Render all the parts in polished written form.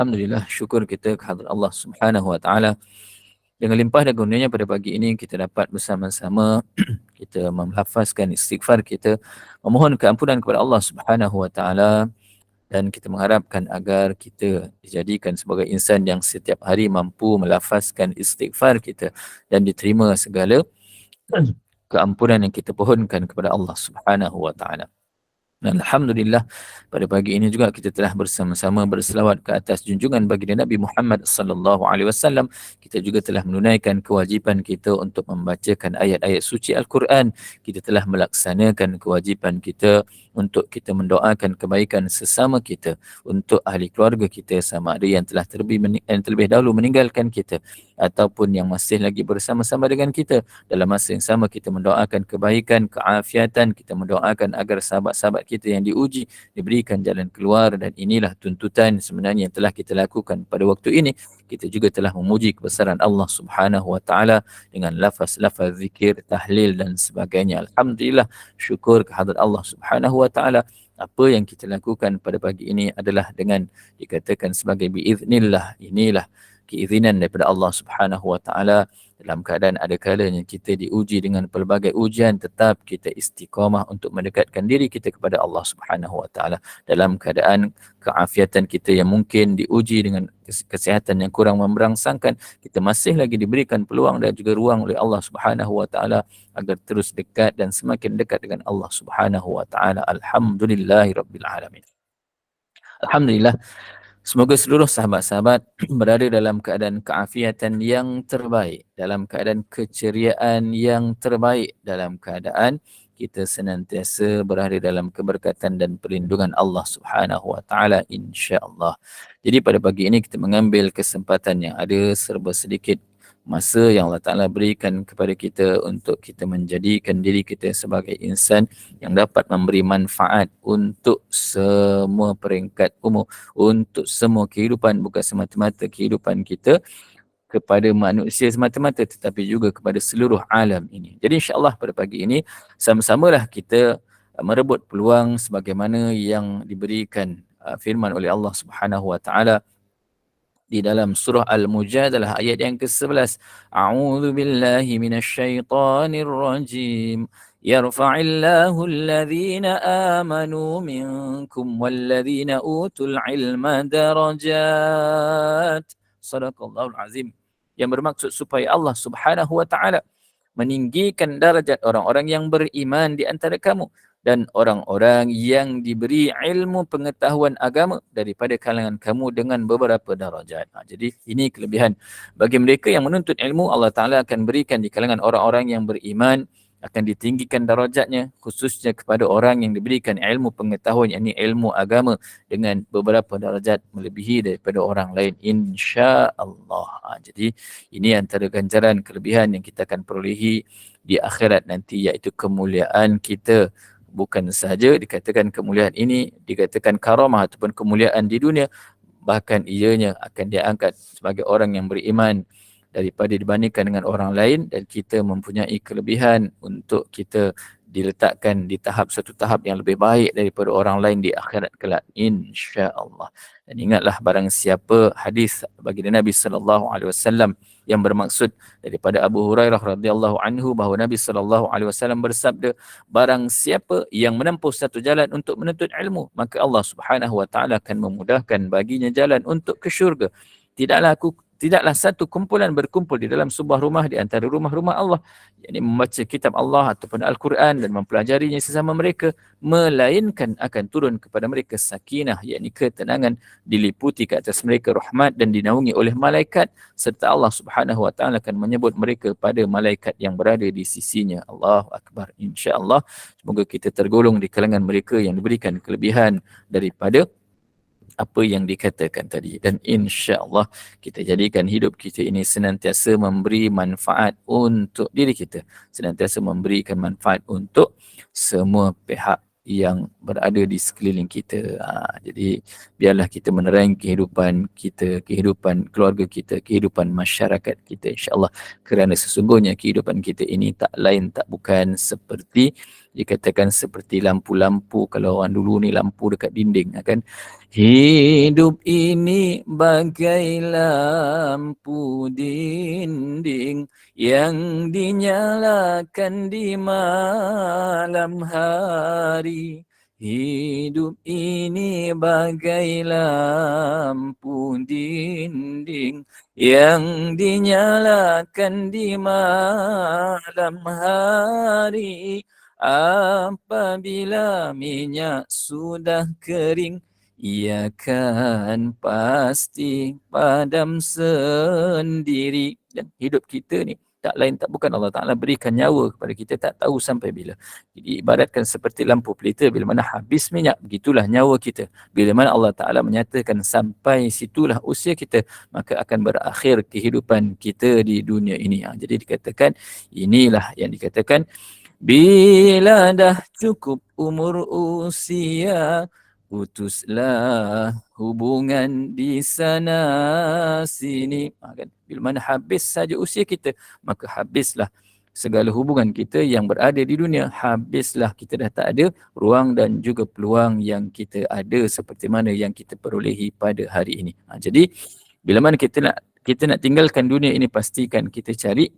Alhamdulillah, syukur kita kehadrat Allah Subhanahu Wa Taala. Dengan limpah dan kurnianya pada pagi ini kita dapat bersama-sama kita melafazkan istighfar kita, memohon keampunan kepada Allah Subhanahu Wa Taala dan kita mengharapkan agar kita dijadikan sebagai insan yang setiap hari mampu melafazkan istighfar kita dan diterima segala keampunan yang kita pohonkan kepada Allah Subhanahu Wa Taala. Dan Alhamdulillah pada pagi ini juga kita telah bersama-sama berselawat ke atas junjungan baginda Nabi Muhammad sallallahu alaihi wasallam. Kita juga telah menunaikan kewajipan kita untuk membacakan ayat-ayat suci Al-Quran. Kita telah melaksanakan kewajipan kita untuk kita mendoakan kebaikan sesama kita, untuk ahli keluarga kita sama ada yang telah terlebih dahulu meninggalkan kita ataupun yang masih lagi bersama-sama dengan kita. Dalam masa yang sama kita mendoakan kebaikan, keafiatan, kita mendoakan agar sahabat-sahabat kita yang diuji diberikan jalan keluar, dan inilah tuntutan sebenarnya yang telah kita lakukan pada waktu ini. Kita juga telah memuji kebesaran Allah Subhanahu Wa Taala dengan lafaz-lafaz zikir, tahlil dan sebagainya. Alhamdulillah, syukur kehadrat Allah Subhanahu Wa Taala. Apa yang kita lakukan pada pagi ini adalah dengan dikatakan sebagai biiznillah. Inilah keizinan daripada Allah Subhanahu Wa Taala. Dalam keadaan ada kalanya kita diuji dengan pelbagai ujian, tetap kita istiqamah untuk mendekatkan diri kita kepada Allah Subhanahu Wa Taala. Dalam keadaan keafiatan kita yang mungkin diuji dengan kesihatan yang kurang memberangsangkan, kita masih lagi diberikan peluang dan juga ruang oleh Allah Subhanahu Wa Taala agar terus dekat dan semakin dekat dengan Allah Subhanahu Wa Taala. Alhamdulillahirabbil alamin. Alhamdulillah, semoga seluruh sahabat-sahabat berada dalam keadaan keafiatan yang terbaik, dalam keadaan keceriaan yang terbaik, dalam keadaan kita senantiasa berada dalam keberkatan dan perlindungan Allah Subhanahu Wa Taala, insya-Allah. Jadi pada pagi ini kita mengambil kesempatan yang ada serba sedikit masa yang Allah Ta'ala berikan kepada kita untuk kita menjadikan diri kita sebagai insan yang dapat memberi manfaat untuk semua peringkat umur, untuk semua kehidupan, bukan semata-mata kehidupan kita kepada manusia semata-mata, tetapi juga kepada seluruh alam ini. Jadi insya-Allah pada pagi ini sama-samalah kita merebut peluang sebagaimana yang diberikan firman oleh Allah Subhanahu Wa Taala di dalam surah Al-Mujadalah ayat yang ke-11. A'udzu billahi minasyaitonir rajim. Yarfa'illahu alladhina amanu minkum walladhina utul ilma darajat. Sadaqallahul azim. Yang bermaksud supaya Allah Subhanahu Wa Taala meninggikan darjat orang-orang yang beriman di antara kamu dan orang-orang yang diberi ilmu pengetahuan agama daripada kalangan kamu dengan beberapa darajat. Jadi ini kelebihan bagi mereka yang menuntut ilmu. Allah Ta'ala akan berikan di kalangan orang-orang yang beriman, akan ditinggikan darajatnya, khususnya kepada orang yang diberikan ilmu pengetahuan, yakni ilmu agama, dengan beberapa darajat melebihi daripada orang lain, insya-Allah. Jadi ini antara ganjaran kelebihan yang kita akan perolehi di akhirat nanti, iaitu kemuliaan kita. Bukan sahaja dikatakan kemuliaan ini, dikatakan karamah ataupun kemuliaan di dunia, bahkan ianya akan diangkat sebagai orang yang beriman daripada dibandingkan dengan orang lain, dan kita mempunyai kelebihan untuk kita diletakkan di satu tahap yang lebih baik daripada orang lain di akhirat kelak, insya-Allah. Dan ingatlah, barang siapa, hadis baginda Nabi sallallahu alaihi wasallam yang bermaksud daripada Abu Hurairah radhiyallahu anhu bahawa Nabi sallallahu alaihi wasallam bersabda, barang siapa yang menempuh satu jalan untuk menuntut ilmu, maka Allah Subhanahu Wa Taala akan memudahkan baginya jalan untuk ke syurga. Tidaklah satu kumpulan berkumpul di dalam sebuah rumah di antara rumah-rumah Allah, yakni membaca kitab Allah ataupun Al-Quran dan mempelajarinya sesama mereka, melainkan akan turun kepada mereka sakinah, yakni ketenangan, diliputi ke atas mereka rahmat dan dinaungi oleh malaikat, serta Allah Subhanahu Wa Taala akan menyebut mereka pada malaikat yang berada di sisinya. Allahu Akbar. Insya-Allah semoga kita tergolong di kalangan mereka yang diberikan kelebihan daripada apa yang dikatakan tadi, dan insya-Allah kita jadikan hidup kita ini senantiasa memberi manfaat untuk diri kita, senantiasa memberikan manfaat untuk semua pihak yang berada di sekeliling kita. Jadi biarlah kita menerangi kehidupan kita, kehidupan keluarga kita, kehidupan masyarakat kita, insya-Allah, kerana sesungguhnya kehidupan kita ini tak lain tak bukan seperti Dikatakan seperti lampu-lampu, kalau orang dulu ni lampu dekat dinding kan. Hidup ini bagai lampu dinding yang dinyalakan di malam hari. Hidup ini bagai lampu dinding yang dinyalakan di malam hari. Apabila minyak sudah kering, ia kan pasti padam sendiri. Dan hidup kita ni tak lain tak bukan Allah Ta'ala berikan nyawa kepada kita, tak tahu sampai bila. Jadi ibaratkan seperti lampu pelita, bila mana habis minyak, begitulah nyawa kita. Bila mana Allah Ta'ala menyatakan sampai situlah usia kita, maka akan berakhir kehidupan kita di dunia ini. Jadi dikatakan, inilah yang dikatakan, bila dah cukup umur usia, putuslah hubungan di sana sini. Kan? Bila mana habis saja usia kita, maka habislah segala hubungan kita yang berada di dunia. Habislah, kita dah tak ada ruang dan juga peluang yang kita ada seperti mana yang kita perolehi pada hari ini. Jadi bila mana kita nak tinggalkan dunia ini, pastikan kita cari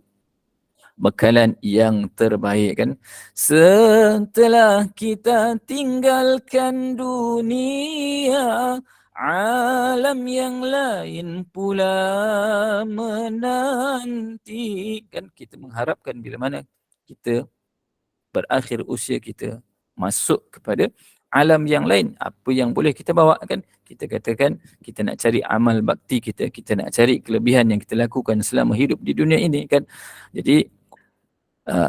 bekalan yang terbaik kan. Setelah kita tinggalkan dunia, alam yang lain pula menanti kan. Kita mengharapkan bila mana kita berakhir usia kita, masuk kepada alam yang lain, apa yang boleh kita bawa kan. Kita katakan kita nak cari amal bakti kita, kita nak cari kelebihan yang kita lakukan selama hidup di dunia ini kan. Jadi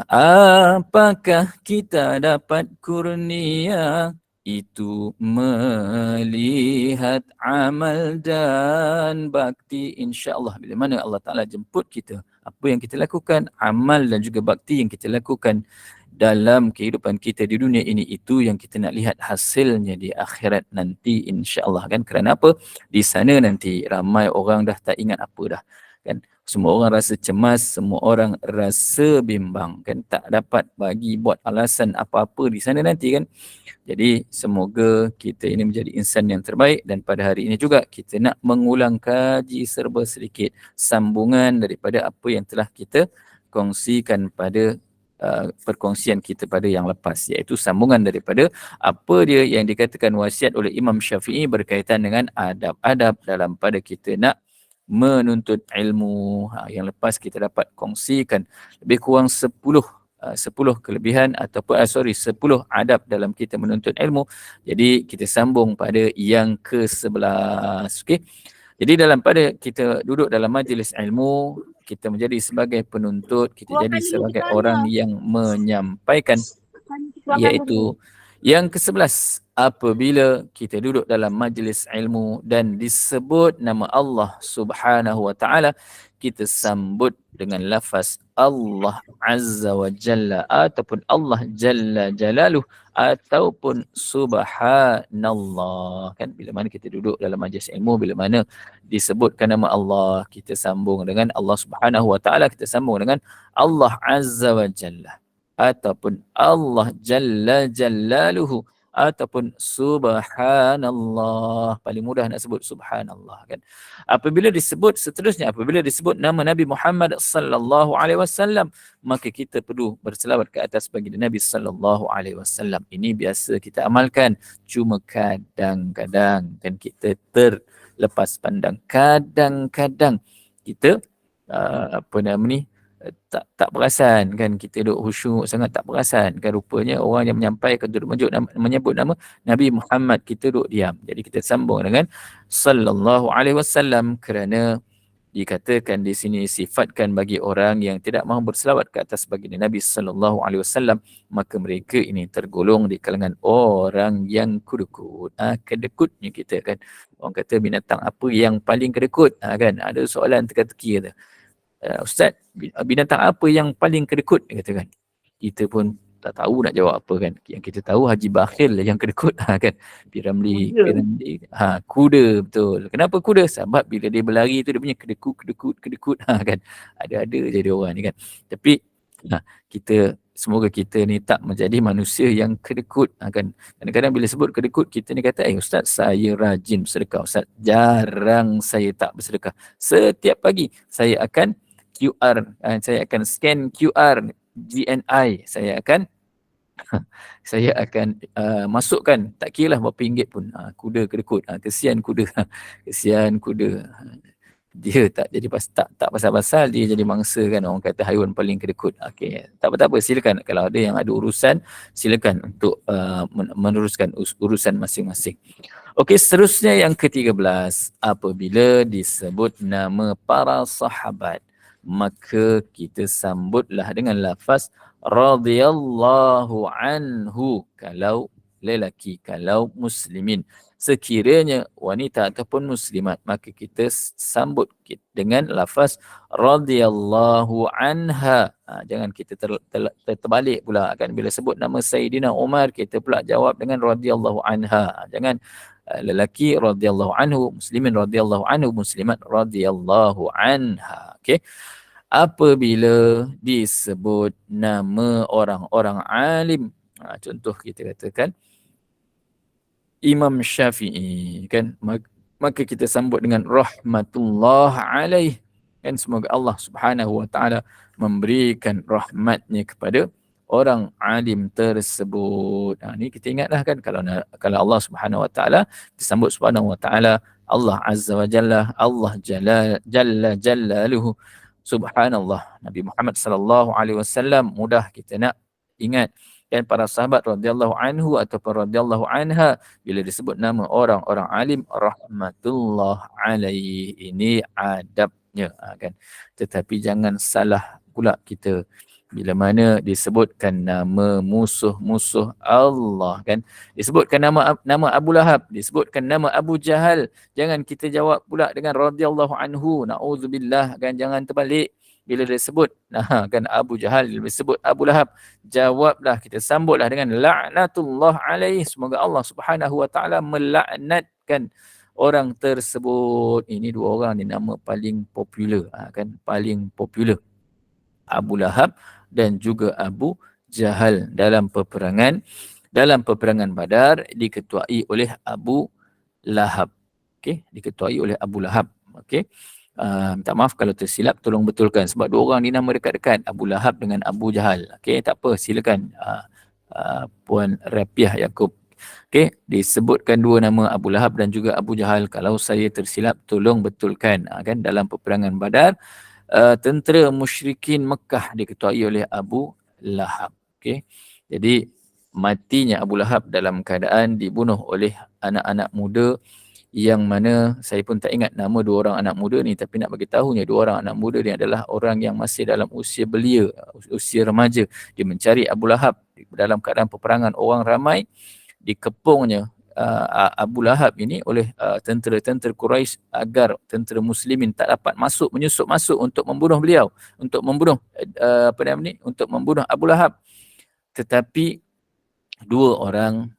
apakah kita dapat kurnia itu melihat amal dan bakti, insya-Allah bila mana Allah Ta'ala jemput kita, apa yang kita lakukan, amal dan juga bakti yang kita lakukan dalam kehidupan kita di dunia ini, itu yang kita nak lihat hasilnya di akhirat nanti, insya-Allah kan. Kerana apa? Di sana nanti ramai orang dah tak ingat apa dah kan. Semua orang rasa cemas, semua orang rasa bimbang kan, tak dapat bagi buat alasan apa-apa di sana nanti kan. Jadi semoga kita ini menjadi insan yang terbaik, dan pada hari ini juga kita nak mengulang kaji serba sedikit sambungan daripada apa yang telah kita kongsikan pada perkongsian kita pada yang lepas, iaitu sambungan daripada apa dia yang dikatakan wasiat oleh Imam Syafi'i berkaitan dengan adab-adab dalam pada kita nak menuntut ilmu. Yang lepas kita dapat kongsikan lebih kurang 10 kelebihan ataupun 10 adab dalam kita menuntut ilmu. Jadi kita sambung pada yang ke-11. Okey. Jadi dalam pada kita duduk dalam majlis ilmu, kita menjadi sebagai penuntut, kita jadi sebagai orang yang menyampaikan, iaitu yang ke-11, apabila kita duduk dalam majlis ilmu dan disebut nama Allah Subhanahu wa Ta'ala, kita sambut dengan lafaz Allah Azza wa Jalla ataupun Allah Jalla Jalaluh ataupun Subhanallah kan. Bila mana kita duduk dalam majlis ilmu, bila mana disebutkan nama Allah, kita sambung dengan Allah Subhanahu wa Ta'ala, kita sambung dengan Allah Azza wa Jalla ataupun Allah Jalla Jalaluhu ataupun Subhanallah. Paling mudah nak sebut Subhanallah kan. Apabila disebut seterusnya, apabila disebut nama Nabi Muhammad sallallahu alaihi wasallam, maka kita perlu berselawat ke atas baginda Nabi sallallahu alaihi wasallam. Ini biasa kita amalkan, cuma kadang-kadang kan kita terlepas pandang. Kadang-kadang kita tak perasan kan, kita duduk khusyuk sangat tak perasan kan, rupanya orang yang menyampaikan duduk menyebut nama Nabi Muhammad, kita duduk diam. Jadi kita sambung dengan sallallahu alaihi wasallam, kerana dikatakan di sini sifatkan bagi orang yang tidak mahu berselawat ke atas baginda Nabi sallallahu alaihi wasallam, maka mereka ini tergolong di kalangan orang yang kedekut. Kedekutnya kita kan. Orang kata binatang apa yang paling kedekut kan, ada soalan teka-teki kata, Ustaz, binatang apa yang paling kedekut? Dia kata kan. Kita pun tak tahu nak jawab apa kan. Yang kita tahu Haji Bakhil yang kedekut kan. Piramli, kuda, betul. Kenapa kuda? Sebab bila dia berlari tu dia punya kedekut kan. Ada-ada je dia orang ni kan. Tapi kita semoga kita ni tak menjadi manusia yang kedekut. Kan kadang-kadang bila sebut kedekut, kita ni kata, ustaz saya rajin bersedekah, ustaz jarang saya tak bersedekah. Setiap pagi saya akan QR, saya akan scan QR GNI, saya akan masukkan, tak kira lah berapa ringgit pun, kuda kedekut, kesian kuda, kesian kuda. Dia tak jadi tak pasal-pasal dia jadi mangsa, kan orang kata haiwan paling kedekut. Okey, tak apa-apa, silakan kalau ada yang ada urusan, silakan untuk meneruskan urusan masing-masing. Okey, seterusnya yang ke-13, apabila disebut nama para sahabat, maka kita sambutlah dengan lafaz radhiyallahu anhu kalau lelaki, kalau muslimin. Sekiranya wanita ataupun muslimat, maka kita sambut dengan lafaz radhiyallahu anha. Jangan kita terbalik pula, kan bila sebut nama Sayyidina Umar, kita pula jawab dengan radhiyallahu anha. Jangan lelaki radhiyallahu anhu, muslimin radhiyallahu anhu, muslimat radhiyallahu anha. Okey. Apabila disebut nama orang-orang alim, contoh kita katakan Imam Syafi'i, kan, maka kita sambut dengan rahmatullah alaih, kan, semoga Allah Subhanahu wa taala memberikan rahmatnya kepada orang alim tersebut. Ni kita ingatlah, kan, kalau Allah Subhanahu wa taala disambut Subhanahu wa taala, Allah Azza wa Jalla, Allah Jalla Jallaluhu, subhanallah. Nabi Muhammad sallallahu alaihi wasallam, mudah kita nak ingat, dan para sahabat radhiyallahu anhu ataupun radhiyallahu anha, bila disebut nama orang-orang alim, rahmatullah alaihi, ini adabnya, kan. Tetapi jangan salah pula kita bila mana disebutkan nama musuh-musuh Allah, kan, disebutkan nama Abu Lahab, disebutkan nama Abu Jahal, jangan kita jawab pula dengan radhiyallahu anhu, naudzubillah, kan, jangan terbalik. Bila disebut kan Abu Jahal, bila disebut Abu Lahab, jawablah, kita sambutlah dengan la'natullah alaih, semoga Allah Subhanahu wa taala melaknatkan orang tersebut. Ini dua orang ni nama paling popular, kan, paling popular, Abu Lahab dan juga Abu Jahal dalam peperangan Badar, diketuai oleh Abu Lahab. Okey, diketuai oleh Abu Lahab. Okey. Minta maaf kalau tersilap, tolong betulkan, sebab dua orang ni nama dekat-dekat, Abu Lahab dengan Abu Jahal. Okey, tak apa, silakan Puan Rapiah Yaakob. Okey, disebutkan dua nama, Abu Lahab dan juga Abu Jahal. Kalau saya tersilap, tolong betulkan. Kan, dalam peperangan Badar, tentera musyrikin Mekah diketuai oleh Abu Lahab. Okey, jadi matinya Abu Lahab dalam keadaan dibunuh oleh anak-anak muda, yang mana saya pun tak ingat nama dua orang anak muda ni, tapi nak bagi tahunya dua orang anak muda ni adalah orang yang masih dalam usia belia, usia remaja. Dia mencari Abu Lahab dalam keadaan peperangan, orang ramai, dikepungnya Abu Lahab ini oleh tentera-tentera Quraisy agar tentera muslimin tak dapat menyusup masuk untuk membunuh beliau, untuk membunuh untuk membunuh Abu Lahab. Tetapi dua orang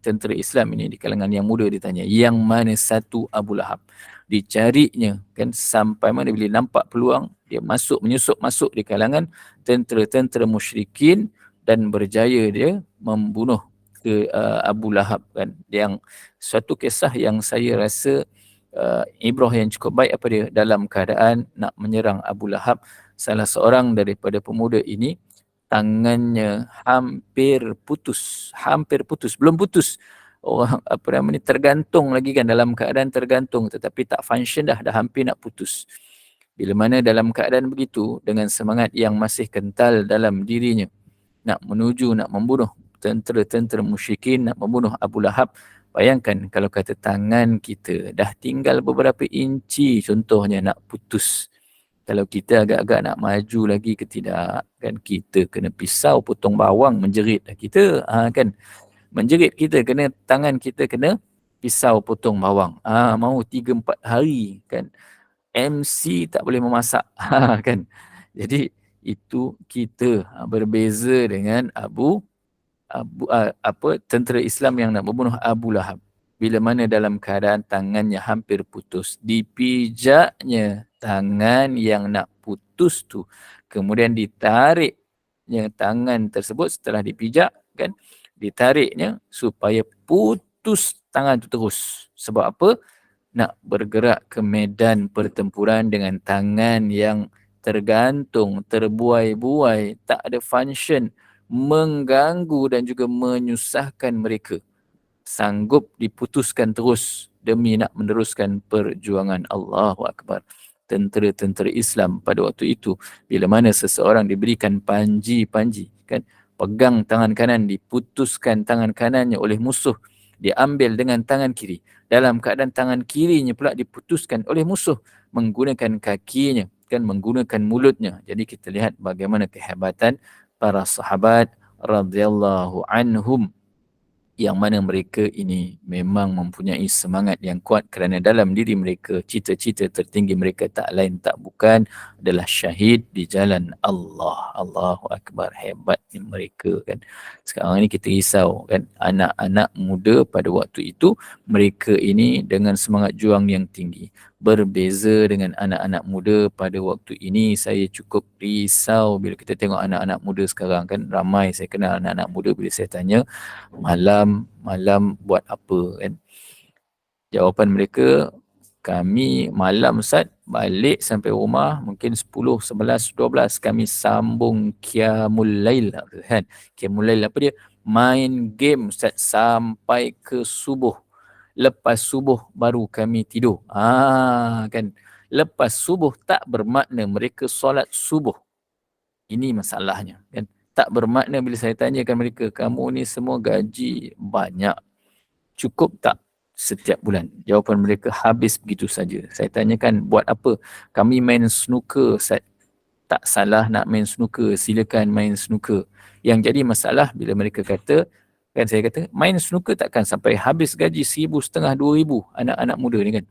tentera Islam ini di kalangan yang muda ditanya, yang mana satu Abu Lahab? Dicarinya, kan, sampai mana bila nampak peluang, dia menyusup masuk di kalangan tentera-tentera musyrikin dan berjaya dia membunuh Abu Lahab, kan. Yang suatu kisah yang saya rasa ibrah yang cukup baik apa dia, dalam keadaan nak menyerang Abu Lahab, salah seorang daripada pemuda ini tangannya hampir putus, belum putus. Orang tergantung lagi, kan, dalam keadaan tergantung, tetapi tak function dah hampir nak putus. Bila mana dalam keadaan begitu, dengan semangat yang masih kental dalam dirinya, nak membunuh tentera-tentera musyrikin, nak membunuh Abu Lahab. Bayangkan kalau kata tangan kita dah tinggal beberapa inci contohnya nak putus. Kalau kita agak-agak nak maju lagi ke tidak, kan, kita kena pisau potong bawang menjerit kita, kan, menjerit kita, kena tangan kita kena pisau potong bawang. Mau 3-4 hari, kan, MC tak boleh memasak, kan. Jadi itu kita berbeza dengan tentera Islam yang nak membunuh Abu Lahab. Bila mana dalam keadaan tangannya hampir putus, dipijaknya tangan yang nak putus tu kemudian ditariknya tangan tersebut setelah dipijak kan, ditariknya supaya putus tangan tu terus. Sebab apa? Nak bergerak ke medan pertempuran dengan tangan yang tergantung, terbuai-buai, tak ada function, mengganggu dan juga menyusahkan mereka. Sanggup diputuskan terus demi nak meneruskan perjuangan. Allahu Akbar. Tentera-tentera Islam pada waktu itu, bila mana seseorang diberikan panji-panji, kan, pegang tangan kanan, diputuskan tangan kanannya oleh musuh, diambil dengan tangan kiri. Dalam keadaan tangan kirinya pula diputuskan oleh musuh menggunakan kakinya, kan, menggunakan mulutnya. Jadi kita lihat bagaimana kehebatan para sahabat radhiyallahu anhum, yang mana mereka ini memang mempunyai semangat yang kuat kerana dalam diri mereka cita-cita tertinggi mereka tak lain tak bukan adalah syahid di jalan Allah. Allahu Akbar, hebat ni mereka kan. Sekarang ni kita risau kan, anak-anak muda pada waktu itu mereka ini dengan semangat juang yang tinggi. Berbeza dengan anak-anak muda pada waktu ini, saya cukup risau bila kita tengok anak-anak muda sekarang kan. Ramai saya kenal anak-anak muda, bila saya tanya malam buat apa kan, jawapan mereka, kami malam Ustaz balik sampai rumah mungkin 10, 11, 12 kami sambung Qiyamul Lail kan. Qiyamul Lail apa dia? Main game Ustaz sampai ke subuh. Lepas subuh baru kami tidur. Kan. Lepas subuh tak bermakna mereka solat subuh. Ini masalahnya kan. Tak bermakna bila saya tanyakan mereka, kamu ni semua gaji banyak, cukup tak setiap bulan? Jawapan mereka habis begitu saja. Saya tanyakan, buat apa? Kami main snooker, Ustaz. Tak salah nak main snooker, silakan main snooker. Yang jadi masalah bila mereka kata, kan saya kata, main snooker takkan sampai habis gaji 1,500, 2,000 anak-anak muda ni kan.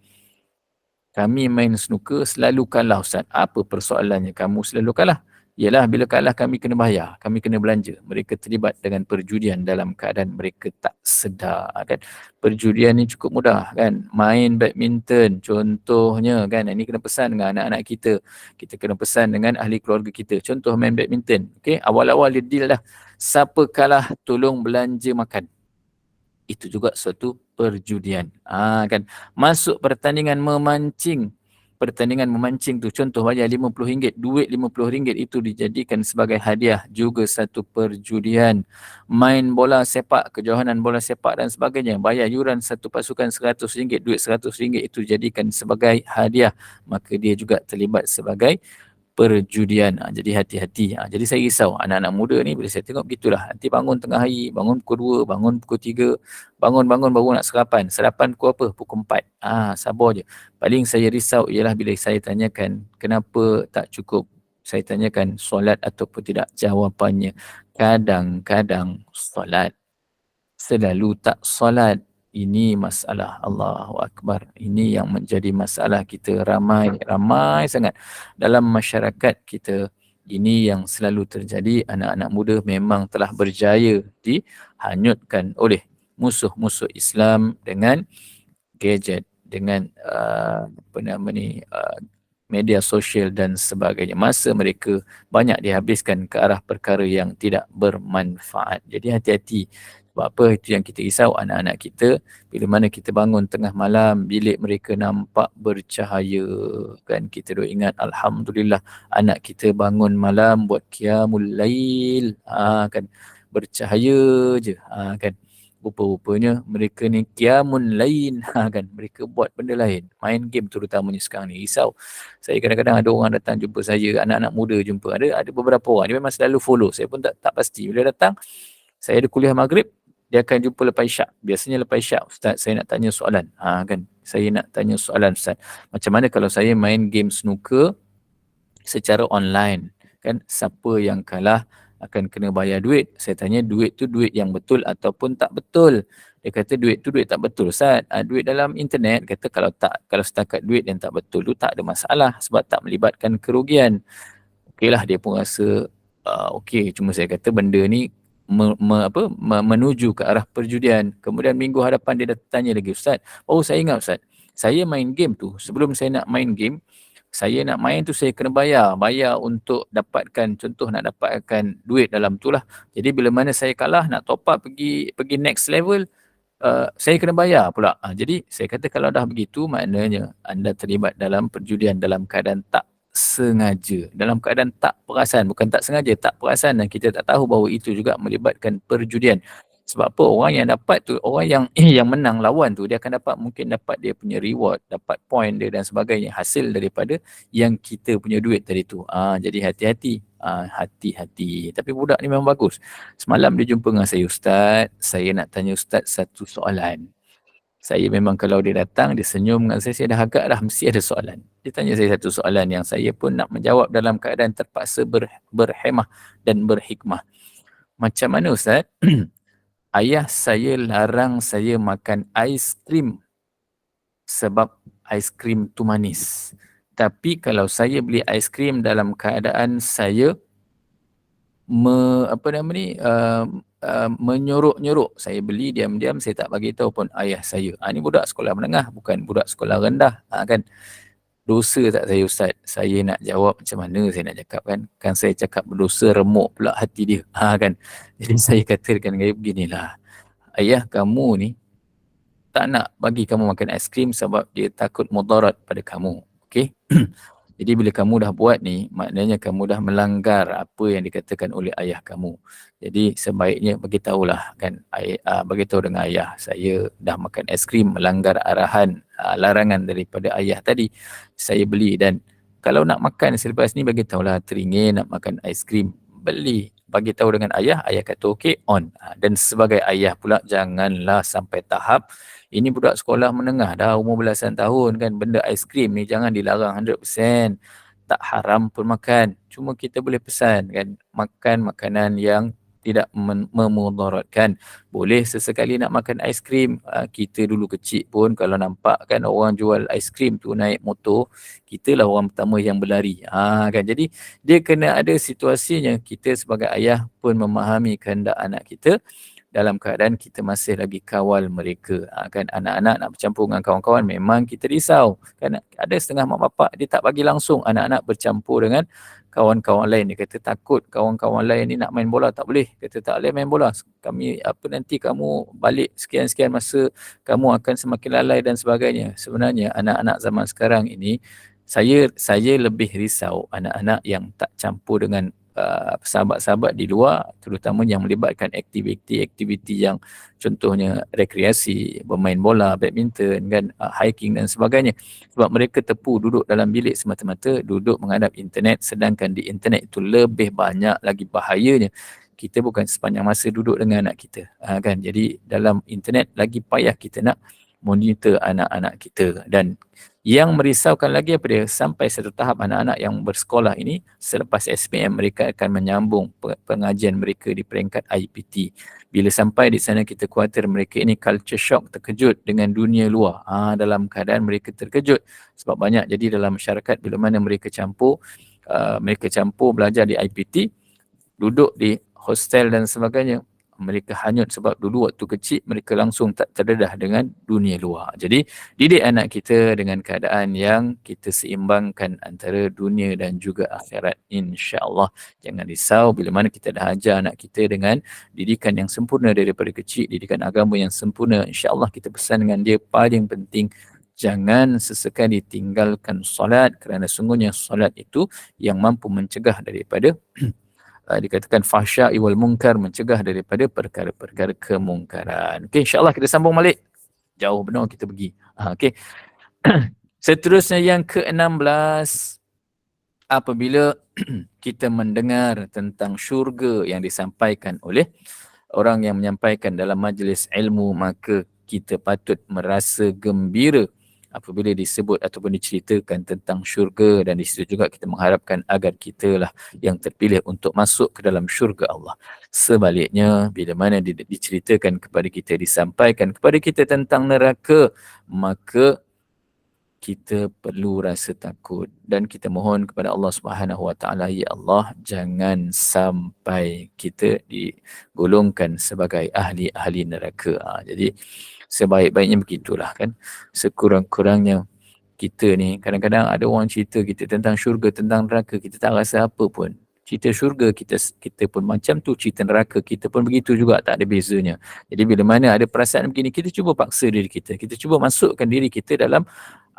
Kami main snooker selalu kalah Ustaz. Apa persoalannya kamu selalu kalah? Ialah bila kalah kami kena bayar, kami kena belanja. Mereka terlibat dengan perjudian dalam keadaan mereka tak sedar kan. Perjudian ni cukup mudah kan. Main badminton contohnya kan. Ini kena pesan dengan anak-anak kita. Kita kena pesan dengan ahli keluarga kita. Contoh main badminton. Okay? Awal-awal dia deal dah. Siapa kalah tolong belanja makan. Itu juga suatu perjudian. Kan. Masuk pertandingan memancing. Pertandingan memancing tu contoh bayar RM50, duit RM50 itu dijadikan sebagai hadiah, juga satu perjudian. Main bola sepak, kejohanan bola sepak dan sebagainya, bayar yuran satu pasukan RM100, duit RM100 itu dijadikan sebagai hadiah, maka dia juga terlibat sebagai perjudian. Jadi hati-hati. Jadi saya risau anak-anak muda ni bila saya tengok begitulah. Nanti bangun tengah hari, bangun pukul 2, bangun pukul 3, bangun-bangun baru nak sarapan. Sarapan pukul apa? Pukul 4. Sabar je. Paling saya risau ialah bila saya tanyakan kenapa tak cukup, saya tanyakan solat ataupun tidak. Jawapannya kadang-kadang solat, selalu tak solat. Ini masalah. Allahu Akbar. Ini yang menjadi masalah kita ramai sangat dalam masyarakat kita. Ini yang selalu terjadi. Anak-anak muda memang telah berjaya dihanyutkan oleh musuh-musuh Islam dengan gadget, dengan media sosial dan sebagainya. Masa mereka banyak dihabiskan ke arah perkara yang tidak bermanfaat. Jadi hati-hati. Sebab apa? Itu yang kita risau anak-anak kita. Bila mana kita bangun tengah malam, bilik mereka nampak bercahaya. Kan kita duk ingat, Alhamdulillah anak kita bangun malam buat Qiyamul Lail. Kan bercahaya je. Kan rupa-rupanya mereka ni Qiyamul Lail. Kan mereka buat benda lain. Main game terutamanya sekarang ni. Risau. Saya kadang-kadang ada orang datang jumpa saya, anak-anak muda jumpa. Ada beberapa orang. Dia memang selalu follow. Saya pun tak pasti. Bila datang, saya ada kuliah maghrib, dia akan jumpa lepas isyak. Biasanya lepas isyak, Ustaz, saya nak tanya soalan. Kan, saya nak tanya soalan Ustaz. Macam mana kalau saya main game snooker secara online? Kan, siapa yang kalah akan kena bayar duit. Saya tanya duit tu duit yang betul ataupun tak betul. Dia kata duit tu duit tak betul Ustaz. Duit dalam internet, kata kalau setakat duit yang tak betul tu tak ada masalah sebab tak melibatkan kerugian. Okeylah, dia pun rasa okey. Cuma saya kata benda ni menuju ke arah perjudian. Kemudian minggu hadapan dia dah tanya lagi, Ustaz, saya ingat Ustaz, saya main game tu, sebelum saya nak main game, Saya nak main tu saya kena bayar untuk dapatkan, contoh nak dapatkan duit dalam tu lah. Jadi bila mana saya kalah nak top up pergi next level, saya kena bayar pula. Jadi saya kata kalau dah begitu maknanya anda terlibat dalam perjudian dalam keadaan tak sengaja, dalam keadaan tak perasan, bukan tak sengaja, tak perasan, dan kita tak tahu bahawa itu juga melibatkan perjudian. Sebab apa? Orang yang dapat tu, orang yang yang menang lawan tu, dia akan dapat, mungkin dapat dia punya reward, dapat point dia dan sebagainya, hasil daripada yang kita punya duit tadi tu. Jadi hati-hati. Hati-hati. Tapi budak ni memang bagus. Semalam dia jumpa dengan saya, Ustaz, saya nak tanya Ustaz satu soalan. Saya memang kalau dia datang, dia senyum dengan saya dah agak dah mesti ada soalan. Dia tanya saya satu soalan yang saya pun nak menjawab dalam keadaan terpaksa berhemah dan berhikmah. Macam mana Ustaz? Ayah saya larang saya makan aiskrim sebab aiskrim tu manis. Tapi kalau saya beli aiskrim dalam keadaan saya menyorok-nyorok, saya beli diam-diam, saya tak bagi tahu pun ayah saya. Ni budak sekolah menengah, bukan budak sekolah rendah, kan? Dosa tak saya Ustaz? Saya nak jawab macam mana saya nak cakap kan? Kan saya cakap berdosa, remuk pula hati dia, kan? Jadi saya katakan dengan dia beginilah. Ayah kamu ni tak nak bagi kamu makan aiskrim sebab dia takut mudarat pada kamu. Okey? Jadi bila kamu dah buat ni, maknanya kamu dah melanggar apa yang dikatakan oleh ayah kamu. Jadi sebaiknya beritahulah kan, beritahu dengan ayah, saya dah makan aiskrim melanggar arahan, larangan daripada ayah tadi. Saya beli, dan kalau nak makan selepas ni beritahulah teringin nak makan aiskrim, beli. Bagi tahu dengan ayah, ayah kata okey, on. Dan sebagai ayah pula, janganlah sampai tahap, ini budak sekolah menengah dah umur belasan tahun kan, benda aiskrim ni jangan dilarang 100%. Tak haram pun makan. Cuma kita boleh pesan kan, makan makanan yang tidak memudaratkan. Boleh sesekali nak makan aiskrim. Kita dulu kecil pun kalau nampak kan orang jual aiskrim tu naik motor, kita lah orang pertama yang berlari. Kan. Jadi dia kena ada situasinya. Kita sebagai ayah pun memahami kehendak anak kita dalam keadaan kita masih lagi kawal mereka. Kan anak-anak nak bercampur dengan kawan-kawan, memang kita risau. Kan ada setengah mak bapak dia tak bagi langsung anak-anak bercampur dengan kawan-kawan lain. Dia kata takut kawan-kawan lain ni nak main bola, tak boleh. Kata tak boleh main bola. Kami nanti kamu balik sekian-sekian masa, kamu akan semakin lalai dan sebagainya. Sebenarnya anak-anak zaman sekarang ini, saya lebih risau anak-anak yang tak campur dengan sahabat-sahabat di luar, terutama yang melibatkan aktiviti-aktiviti yang contohnya rekreasi, bermain bola, badminton, kan, hiking dan sebagainya. Sebab mereka tepu duduk dalam bilik semata-mata, duduk menghadap internet, sedangkan di internet itu lebih banyak lagi bahayanya. Kita bukan sepanjang masa duduk dengan anak kita, kan. Jadi dalam internet lagi payah kita nak monitor anak-anak kita. Dan yang merisaukan lagi apa dia, sampai satu tahap anak-anak yang bersekolah ini selepas SPM mereka akan menyambung pengajian mereka di peringkat IPT. Bila sampai di sana kita khawatir mereka ini culture shock, terkejut dengan dunia luar. Dalam keadaan mereka terkejut sebab banyak jadi dalam masyarakat bila mana mereka campur belajar di IPT, duduk di hostel dan sebagainya, mereka hanyut sebab dulu waktu kecil mereka langsung tak terdedah dengan dunia luar. Jadi didik anak kita dengan keadaan yang kita seimbangkan antara dunia dan juga akhirat, insya-Allah. Jangan risau bila mana kita dah ajar anak kita dengan didikan yang sempurna daripada kecil, didikan agama yang sempurna, insya-Allah kita pesan dengan dia paling penting, jangan sesekali tinggalkan solat, kerana sungguhnya solat itu yang mampu mencegah daripada dikatakan fahsya wal munkar, mencegah daripada perkara-perkara kemungkaran. Okey, insya-Allah kita sambung balik. Jauh benar kita pergi. Okey. Seterusnya yang ke-16, apabila kita mendengar tentang syurga yang disampaikan oleh orang yang menyampaikan dalam majlis ilmu, maka kita patut merasa gembira apabila disebut ataupun diceritakan tentang syurga, dan di situ juga kita mengharapkan agar kita lah yang terpilih untuk masuk ke dalam syurga Allah. Sebaliknya, bila mana diceritakan kepada kita, disampaikan kepada kita tentang neraka, maka kita perlu rasa takut dan kita mohon kepada Allah Subhanahu Wa Taala, ya Allah, jangan sampai kita digolongkan sebagai ahli-ahli neraka. Jadi sebaik-baiknya begitulah kan. Sekurang-kurangnya kita ni kadang-kadang ada orang cerita kita tentang syurga, tentang neraka, kita tak rasa apa pun. Cerita syurga kita pun macam tu, cerita neraka kita pun begitu juga, tak ada bezanya. Jadi bila mana ada perasaan begini, kita cuba paksa diri kita cuba masukkan diri kita dalam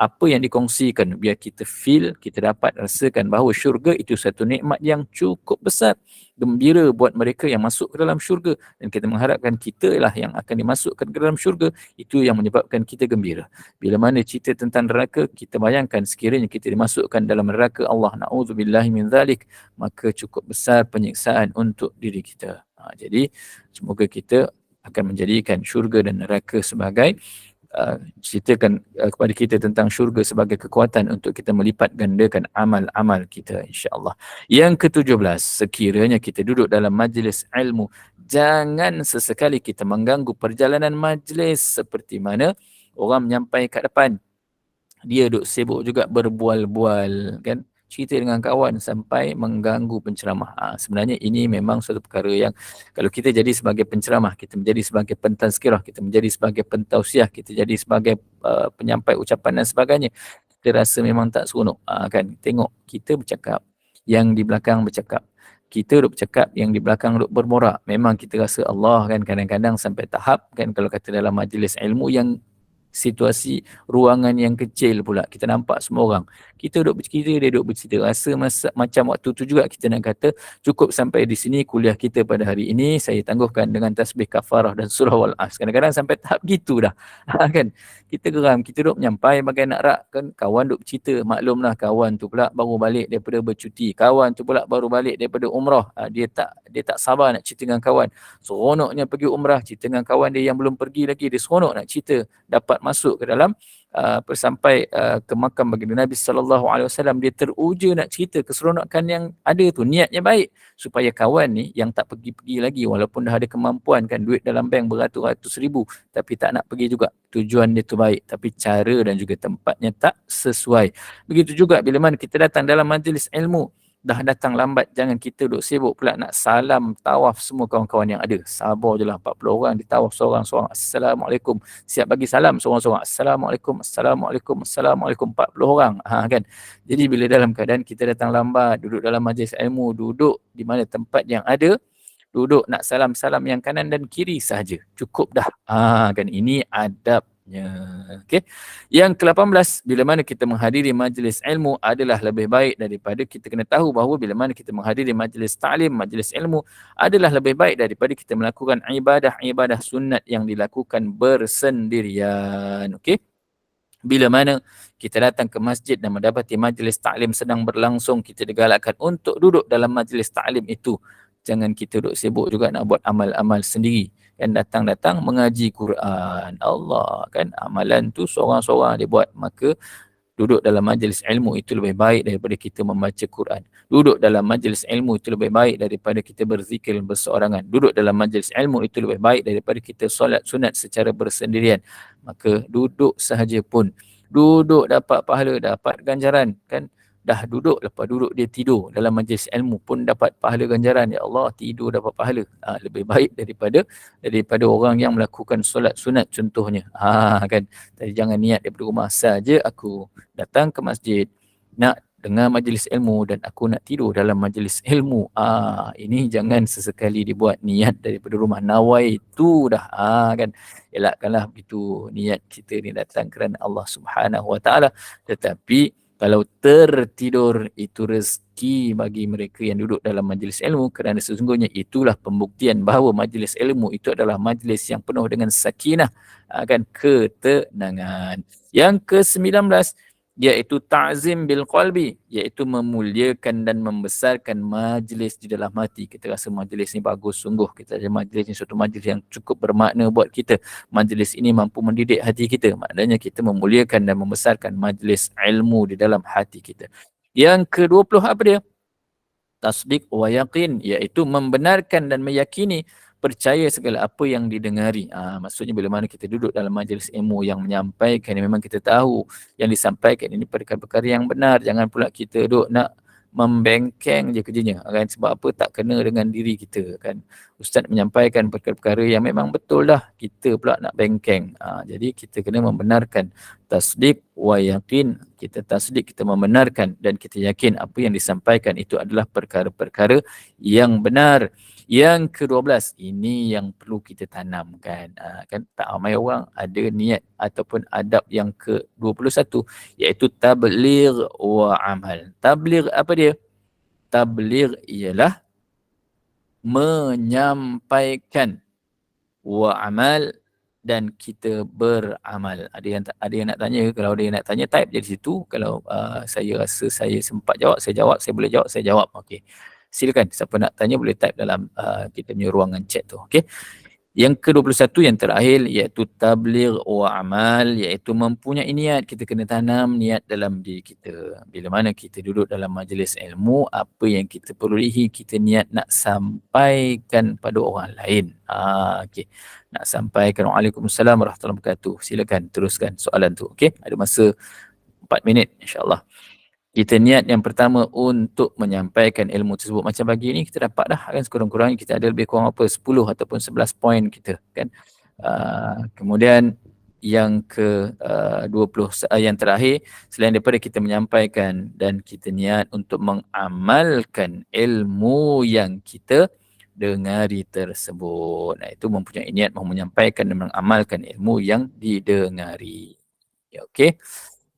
apa yang dikongsikan, biar kita feel, kita dapat rasakan bahawa syurga itu satu nikmat yang cukup besar, gembira buat mereka yang masuk ke dalam syurga, dan kita mengharapkan kita lah yang akan dimasukkan ke dalam syurga. Itu yang menyebabkan kita gembira. Bila mana cerita tentang neraka, kita bayangkan sekiranya kita dimasukkan dalam neraka Allah, na'udzubillahi min zalik, maka cukup besar penyiksaan untuk diri kita. Jadi semoga kita akan menjadikan syurga dan neraka sebagai ceritakan kepada kita tentang syurga sebagai kekuatan untuk kita melipat gandakan amal-amal kita, insya-Allah. Yang ke-17, sekiranya kita duduk dalam majlis ilmu, jangan sesekali kita mengganggu perjalanan majlis, seperti mana orang menyampai kat depan, dia duk sibuk juga berbual-bual, kan, cerita dengan kawan sampai mengganggu penceramah. Sebenarnya ini memang suatu perkara yang kalau kita jadi sebagai penceramah, kita menjadi sebagai pentazkirah, kita menjadi sebagai pentausiah, kita jadi sebagai penyampai ucapan dan sebagainya, kita rasa memang tak seronok. Kan, tengok kita bercakap, yang di belakang bercakap. Kita duk bercakap, yang di belakang duk berborak. Memang kita rasa Allah, kan, kadang-kadang sampai tahap, kan, kalau kata dalam majlis ilmu yang situasi ruangan yang kecil pula, kita nampak semua orang, kita duduk bercerita, dia duduk bercerita, rasa macam waktu tu juga kita nak kata cukup sampai di sini kuliah kita pada hari ini, saya tangguhkan dengan tasbih kafarah dan surah wal-as. Kadang-kadang sampai tahap gitu dah. Kan, kita geram, kita duduk menyampai bagai nak rak, kan, kawan duduk bercerita, maklumlah kawan tu pula baru balik daripada bercuti, kawan tu pula baru balik daripada umrah, dia tak sabar nak cerita dengan kawan, seronoknya pergi umrah, cerita dengan kawan dia yang belum pergi lagi, dia seronok nak cerita, dapat masuk ke dalam sampai ke makam baginda Nabi SAW, dia teruja nak cerita keseronokan yang ada tu, niatnya baik supaya kawan ni yang tak pergi-pergi lagi, walaupun dah ada kemampuan, kan, duit dalam bank beratus-ratus ribu, tapi tak nak pergi juga. Tujuan dia tu baik, tapi cara dan juga tempatnya tak sesuai. Begitu juga bila mana kita datang dalam majlis ilmu, dah datang lambat, jangan kita duk sibuk pula nak salam tawaf semua kawan-kawan yang ada. Sabar je lah, 40 orang ditawaf seorang-seorang, Assalamualaikum, siap bagi salam seorang-seorang, Assalamualaikum, Assalamualaikum, Assalamualaikum, 40 orang. Kan. Jadi bila dalam keadaan kita datang lambat, duduk dalam majlis ilmu, duduk di mana tempat yang ada, duduk nak salam-salam yang kanan dan kiri saja, cukup dah. Kan, ini adabnya. Okey. Yang ke-18, bila mana kita menghadiri majlis ilmu adalah lebih baik daripada, kita kena tahu bahawa bila mana kita menghadiri majlis ta'lim, majlis ilmu adalah lebih baik daripada kita melakukan ibadah-ibadah sunat yang dilakukan bersendirian. Okey. Bila mana kita datang ke masjid dan mendapati majlis ta'lim sedang berlangsung, kita digalakkan untuk duduk dalam majlis ta'lim itu. Jangan kita duduk sibuk juga nak buat amal-amal sendiri. Kan, datang-datang mengaji Quran. Allah, kan, amalan tu seorang-seorang dia buat. Maka duduk dalam majlis ilmu itu lebih baik daripada kita membaca Quran. Duduk dalam majlis ilmu itu lebih baik daripada kita berzikir berseorangan. Duduk dalam majlis ilmu itu lebih baik daripada kita solat sunat secara bersendirian. Maka duduk sahaja pun, duduk dapat pahala, dapat ganjaran, kan. Dah duduk, lepas duduk dia tidur dalam majlis ilmu pun dapat pahala ganjaran. Ya Allah, tidur dapat pahala. Lebih baik daripada orang yang melakukan solat sunat contohnya. Kan, tadi jangan niat daripada rumah saja aku datang ke masjid nak dengar majlis ilmu dan aku nak tidur dalam majlis ilmu. Ini jangan sesekali dibuat, niat daripada rumah, nawai tu dah. Kan, elakkanlah begitu niat kita ni datang kerana Allah Subhanahu Wa Taala. Tetapi kalau tertidur itu rezeki bagi mereka yang duduk dalam majlis ilmu, kerana sesungguhnya itulah pembuktian bahawa majlis ilmu itu adalah majlis yang penuh dengan sakinah, kan, ketenangan. Yang ke-19, iaitu ta'zim bil qalbi, iaitu memuliakan dan membesarkan majlis di dalam hati. Kita rasa majlis ni bagus sungguh, kita rasa majlis ni suatu majlis yang cukup bermakna buat kita, majlis ini mampu mendidik hati kita, maknanya kita memuliakan dan membesarkan majlis ilmu di dalam hati kita. Yang ke-20 apa dia? Tasdiq wa yaqin, iaitu membenarkan dan meyakini, percaya segala apa yang didengari. Maksudnya bila mana kita duduk dalam majlis ilmu yang menyampaikan, memang kita tahu yang disampaikan ini perkara-perkara yang benar. Jangan pula kita duduk nak membengkeng je kerjanya kan, sebab apa, tak kena dengan diri kita kan. Ustaz menyampaikan perkara-perkara yang memang betul dah, kita pula nak bengkeng. Jadi kita kena membenarkan, tasdik wa yakin, kita tasdik, kita membenarkan dan kita yakin apa yang disampaikan itu adalah perkara-perkara yang benar. Yang ke-12, ini yang perlu kita tanamkan. Kan tak ramai orang ada niat ataupun adab yang ke-21, iaitu tabligh wa amal. Tabligh apa dia? Tabligh ialah menyampaikan, wa amal, dan kita beramal. Ada yang nak tanya? Kalau ada yang nak tanya, type je di situ. Kalau saya rasa saya sempat jawab, saya jawab. Saya boleh jawab, saya jawab. Okey. Silakan, siapa nak tanya boleh type dalam kita punya ruangan chat tu. Okey. Yang ke-21 yang terakhir, iaitu tabligh wa amal, iaitu mempunyai niat. Kita kena tanam niat dalam diri kita. Bila mana kita duduk dalam majlis ilmu, apa yang kita perolehi, kita niat nak sampaikan pada orang lain. Okey. Nak sampaikan. Waalaikumsalam warahmatullahi wabarakatuh. Silakan teruskan soalan tu. Okey. Ada masa 4 minit insya-Allah. Kita niat yang pertama untuk menyampaikan ilmu tersebut. Macam pagi ni kita dapat dah kan, sekurang-kurangnya kita ada lebih kurang 10 ataupun 11 poin kita kan. Kemudian yang ke-20 yang terakhir, selain daripada kita menyampaikan dan kita niat untuk mengamalkan ilmu yang kita dengari tersebut. Itu mempunyai niat mahu menyampaikan dan mengamalkan ilmu yang didengari. Ya, okey.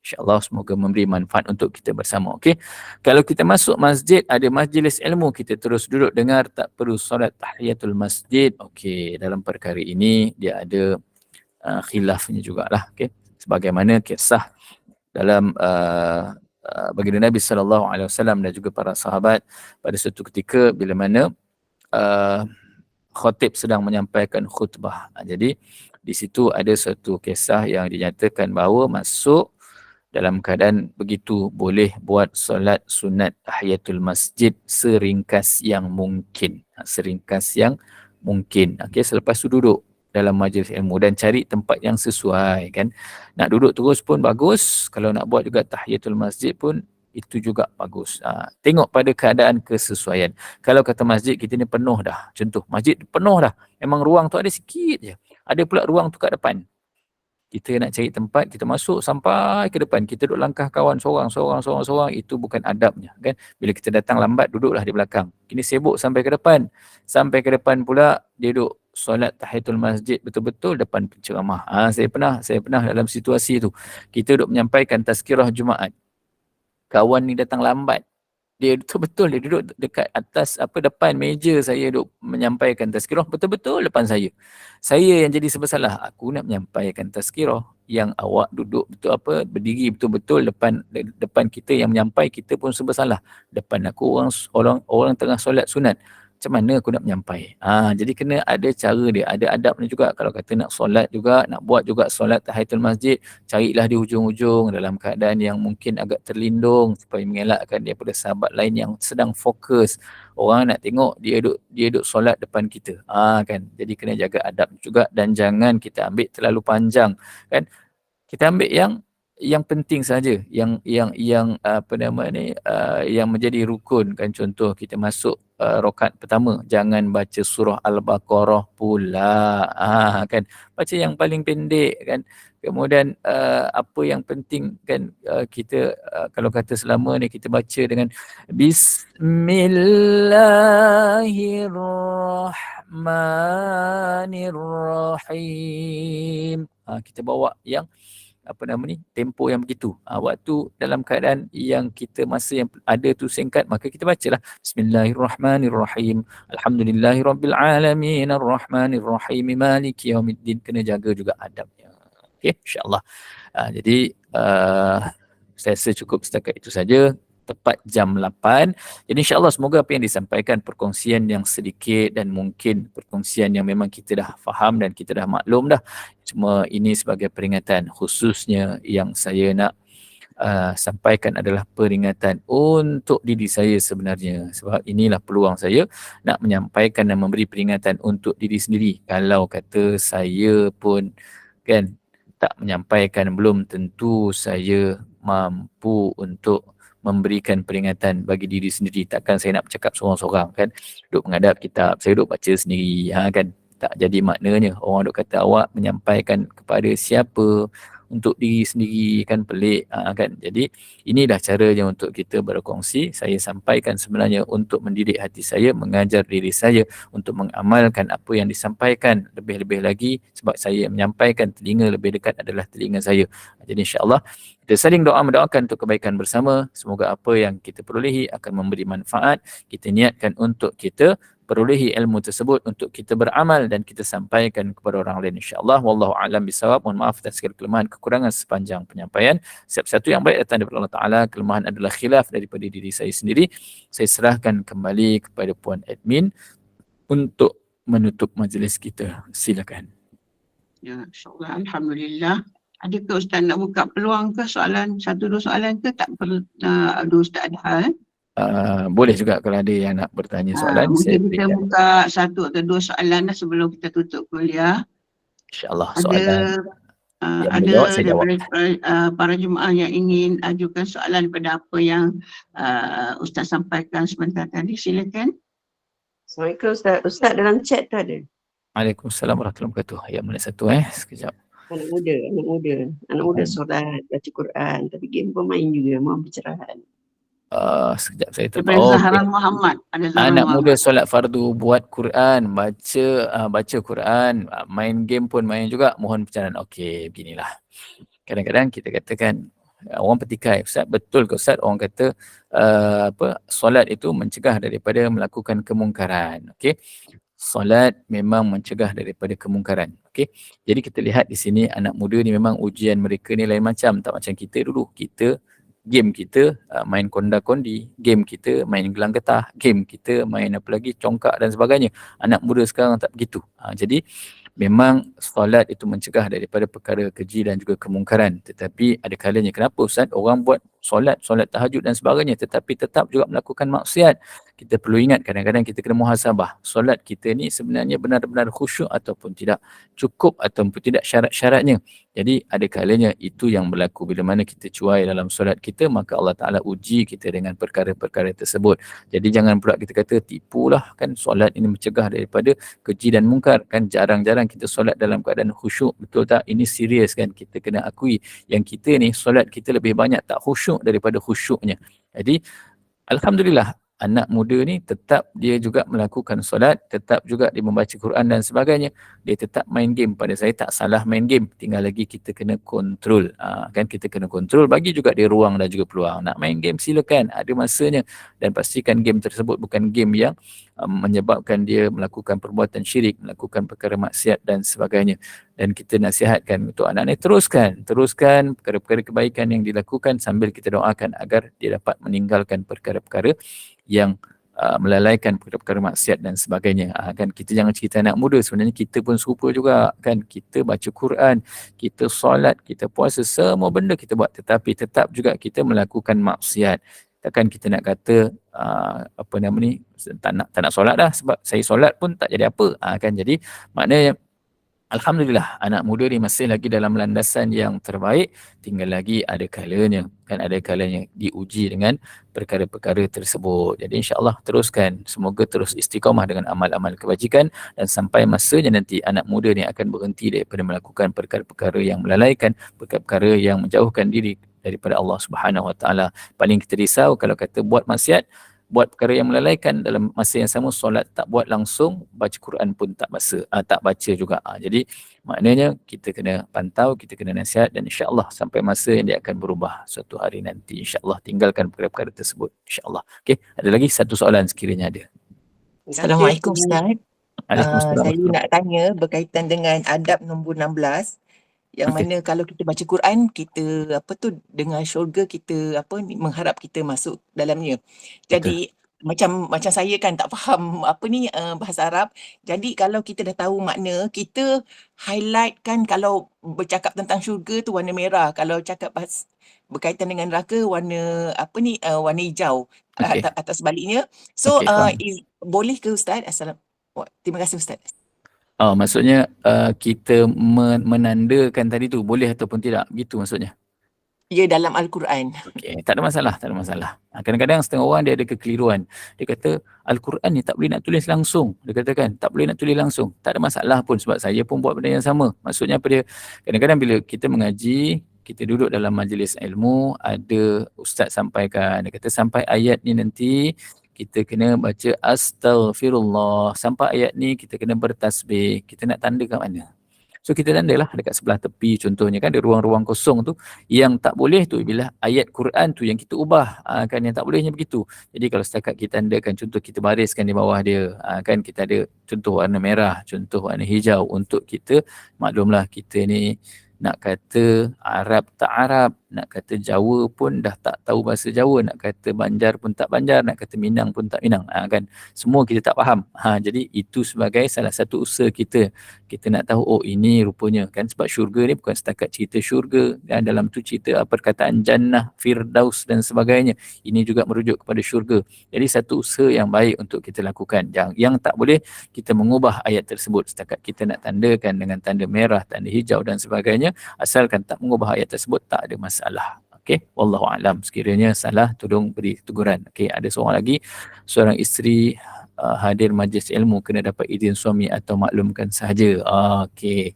InsyaAllah semoga memberi manfaat untuk kita bersama. Okey. Kalau kita masuk masjid, ada majlis ilmu, kita terus duduk dengar, tak perlu solat tahiyatul masjid. Okey, dalam perkara ini dia ada khilafnya jugalah. Okey. Sebagaimana kisah dalam baginda Nabi SAW dan juga para sahabat pada suatu ketika bila mana khatib sedang menyampaikan khutbah. Jadi di situ ada satu kisah yang dinyatakan bahawa masuk dalam keadaan begitu boleh buat solat sunat tahiyatul masjid seringkas yang mungkin. Seringkas yang mungkin. Okey, selepas tu duduk dalam majlis ilmu dan cari tempat yang sesuai kan. Nak duduk terus pun bagus, kalau nak buat juga tahiyatul masjid pun itu juga bagus. Tengok pada keadaan kesesuaian. Kalau kata masjid kita ni penuh dah. Contoh, masjid penuh dah. Memang ruang tu ada sikit je. Ada pula ruang tu kat depan. Kita nak cari tempat, kita masuk sampai ke depan. Kita duduk langkah kawan seorang, itu bukan adabnya kan. Bila kita datang lambat, duduklah di belakang. Kini sibuk sampai ke depan. Sampai ke depan pula, dia duduk solat tahiyatul masjid betul-betul depan penceramah. Saya pernah dalam situasi tu. Kita duduk menyampaikan tazkirah Jumaat. Kawan ni datang lambat. Dia betul-betul dia duduk dekat atas depan meja saya duduk menyampaikan tazkirah, betul-betul depan saya. Saya yang jadi bersalah. Aku nak menyampaikan tazkirah, yang awak duduk berdiri betul-betul depan kita yang menyampai, kita pun bersalah. Depan aku orang tengah solat sunat. Macam mana aku nak menyampai? Jadi kena ada cara dia, ada adabnya juga. Kalau kata nak solat juga, nak buat juga solat tahiyatul masjid, carilah di hujung-hujung dalam keadaan yang mungkin agak terlindung supaya mengelakkan daripada sahabat lain yang sedang fokus. Orang nak tengok dia duduk solat depan kita. Kan. Jadi kena jaga adab juga dan jangan kita ambil terlalu panjang kan. Kita ambil yang penting saja, yang yang menjadi rukun kan. Contoh kita masuk rakaat pertama, jangan baca surah Al-Baqarah pula, kan, baca yang paling pendek kan. Kemudian apa yang penting kan, kita kalau kata selama ni kita baca dengan Bismillahirrahmanirrahim. Kita bawa yang tempo yang begitu. Waktu dalam keadaan yang kita masa yang ada tu singkat, maka kita bacalah Bismillahirrahmanirrahim. Alhamdulillahirabbil alamin arrahmanirrahim maliki yaumiddin. Kena jaga juga adabnya. Okey, insya-Allah. Jadi saya rasa cukup setakat itu saja. Tepat jam 8. Jadi insya-Allah semoga apa yang disampaikan, perkongsian yang sedikit dan mungkin perkongsian yang memang kita dah faham dan kita dah maklum dah. Cuma ini sebagai peringatan, khususnya yang saya nak sampaikan adalah peringatan untuk diri saya sebenarnya. Sebab inilah peluang saya nak menyampaikan dan memberi peringatan untuk diri sendiri. Kalau kata saya pun kan tak menyampaikan, belum tentu saya mampu untuk memberikan peringatan bagi diri sendiri. Takkan saya nak bercakap seorang-seorang kan, duduk menghadap kitab, saya duduk baca sendiri kan. Tak jadi maknanya orang duk kata awak menyampaikan kepada siapa, untuk diri sendiri kan, pelik kan. Jadi inilah caranya untuk kita berkongsi. Saya sampaikan sebenarnya untuk mendidik hati saya, mengajar diri saya untuk mengamalkan apa yang disampaikan, lebih-lebih lagi sebab saya menyampaikan, telinga lebih dekat adalah telinga saya. Jadi insya-Allah kita saling doa mendoakan untuk kebaikan bersama. Semoga apa yang kita perolehi akan memberi manfaat. Kita niatkan untuk kita perolehi ilmu tersebut untuk kita beramal dan kita sampaikan kepada orang lain, insya-Allah. Wallahu a'lam bisawab. Mohon maaf atas segala kelemahan kekurangan sepanjang penyampaian. Setiap satu yang baik datang daripada Allah Taala, kelemahan adalah khilaf daripada diri saya sendiri. Saya serahkan kembali kepada puan admin untuk menutup majlis kita. Silakan. Ya, insya-Allah, alhamdulillah. Adakah Ustaz nak buka peluang ke soalan, satu dua soalan ke tak perlu ada Ustaz ada hal? Boleh juga kalau ada yang nak bertanya soalan. Mungkin kita buka satu atau dua soalan sebelum kita tutup kuliah. InsyaAllah soalan ada daripada para jemaah yang ingin ajukan soalan daripada apa yang Ustaz sampaikan sebentar tadi, silakan. Assalamualaikum Ustaz. Ustaz dalam chat tu ada. Waalaikumsalam warahmatullahi wabarakatuh. Ayat mana satu sekejap. Anak muda solat, baca Quran, tapi game pun main juga, mau pencerahan. Sekejap saya daripada Zahran Muhammad. Anak muda solat fardu, buat Quran, baca Quran, main game pun main juga, mohon pencerahan. Okey, beginilah. Kadang-kadang kita katakan orang petikai, Ustaz, betul ke Ustaz orang kata solat itu mencegah daripada melakukan kemungkaran. Okey. Solat memang mencegah daripada kemungkaran. Okey. Jadi kita lihat di sini anak muda ni memang ujian mereka ni lain macam, tak macam kita dulu. Kita game kita main konda-kondi, game kita main gelang getah, game kita main apa lagi, congkak dan sebagainya. Anak muda sekarang tak begitu. Jadi memang solat itu mencegah daripada perkara keji dan juga kemungkaran. Tetapi ada kalanya, kenapa Ustaz orang buat solat tahajud dan sebagainya tetapi tetap juga melakukan maksiat? Kita perlu ingat kadang-kadang kita kena muhasabah. Solat kita ni sebenarnya benar-benar khusyuk ataupun tidak, cukup ataupun tidak syarat-syaratnya. Jadi ada kalanya itu yang berlaku bila mana kita cuai dalam solat kita, maka Allah Ta'ala uji kita dengan perkara-perkara tersebut. Jadi jangan pula kita kata tipulah kan, solat ini mencegah daripada keji dan mungkar kan. Jarang-jarang kita solat dalam keadaan khusyuk, betul tak? Ini serius kan, kita kena akui yang kita ni solat kita lebih banyak tak khusyuk daripada khusyuknya. Jadi alhamdulillah anak muda ni tetap dia juga melakukan solat, tetap juga dia membaca Quran dan sebagainya. Dia tetap main game. Pada saya tak salah main game, tinggal lagi kita kena kontrol. Kan kita kena kontrol, bagi juga dia ruang dan juga peluang. Nak main game silakan, ada masanya, dan pastikan game tersebut bukan game yang menyebabkan dia melakukan perbuatan syirik, melakukan perkara maksiat dan sebagainya. Dan kita nasihatkan untuk anak ni teruskan perkara-perkara kebaikan yang dilakukan sambil kita doakan agar dia dapat meninggalkan perkara-perkara yang melalaikan perkara-perkara maksiat dan sebagainya. Kan kita jangan cerita anak muda, sebenarnya kita pun serupa juga kan. Kita baca Quran, kita solat, kita puasa, semua benda kita buat, tetapi tetap juga kita melakukan maksiat. Takkan kita nak kata tak nak solat dah sebab saya solat pun tak jadi apa kan. Jadi maknanya alhamdulillah anak muda ni masih lagi dalam landasan yang terbaik. Tinggal lagi ada kalanya diuji dengan perkara-perkara tersebut. Jadi insya-Allah teruskan, semoga terus istiqamah dengan amal-amal kebajikan dan sampai masanya nanti anak muda ni akan berhenti daripada melakukan perkara-perkara yang melalaikan, perkara-perkara yang menjauhkan diri daripada Allah Subhanahu Wa Taala. Paling kita risau kalau kata buat maksiat, buat perkara yang melalaikan, dalam masa yang sama solat tak buat langsung, baca Quran pun tak baca juga. Jadi maknanya kita kena pantau, kita kena nasihat, dan insya-Allah sampai masa yang dia akan berubah suatu hari nanti, insya-Allah tinggalkan perkara-perkara tersebut, insya-Allah. Okey, ada lagi satu soalan sekiranya ada. Assalamualaikum Ustaz. Waalaikumsalam. Saya nak tanya berkaitan dengan adab nombor 16 yang mana kalau kita baca Quran, kita dengan syurga, kita mengharap kita masuk dalamnya. Jadi macam saya kan tak faham bahasa Arab. Jadi kalau kita dah tahu makna, kita highlight kan, kalau bercakap tentang syurga tu warna merah, kalau cakap berkaitan dengan neraka warna warna hijau, atau sebaliknya. So boleh ke Ustaz? Terima kasih Ustaz. Maksudnya kita menandakan tadi tu boleh ataupun tidak, gitu maksudnya? Ya, dalam Al-Quran. Okey, tak ada masalah, tak ada masalah. Kadang-kadang setengah orang dia ada kekeliruan. Dia kata Al-Quran ni tak boleh nak tulis langsung. Dia katakan tak boleh nak tulis langsung. Tak ada masalah pun sebab saya pun buat benda yang sama. Maksudnya apa dia? Kadang-kadang bila kita mengaji, kita duduk dalam majlis ilmu, ada ustaz sampaikan, dia kata sampai ayat ni nanti kita kena baca astaghfirullah. Sampai ayat ni kita kena bertasbih. Kita nak tanda kat mana? So kita tandalah dekat sebelah tepi contohnya kan ada ruang-ruang kosong tu. Yang tak boleh tu bila ayat Quran tu yang kita ubah kan, yang tak bolehnya begitu. Jadi kalau setakat kita tandakan contoh kita bariskan di bawah dia kan, kita ada contoh warna merah, contoh warna hijau untuk kita maklumlah kita ni nak kata Arab tak Arab, nak kata Jawa pun dah tak tahu bahasa Jawa, nak kata Banjar pun tak Banjar, nak kata Minang pun tak Minang kan, semua kita tak faham. Jadi itu sebagai salah satu usaha kita nak tahu oh ini rupanya kan, sebab syurga ni bukan setakat cerita syurga dan dalam tu cerita perkataan jannah, firdaus dan sebagainya, ini juga merujuk kepada syurga. Jadi satu usaha yang baik untuk kita lakukan. Yang tak boleh kita mengubah ayat tersebut, setakat kita nak tandakan dengan tanda merah, tanda hijau dan sebagainya, asalkan tak mengubah ayat tersebut tak ada masalah. Okey, wallahu alam. Sekiranya salah tolong beri teguran. Okey, ada seorang lagi, seorang isteri hadir majlis ilmu kena dapat izin suami atau maklumkan sahaja. Okey.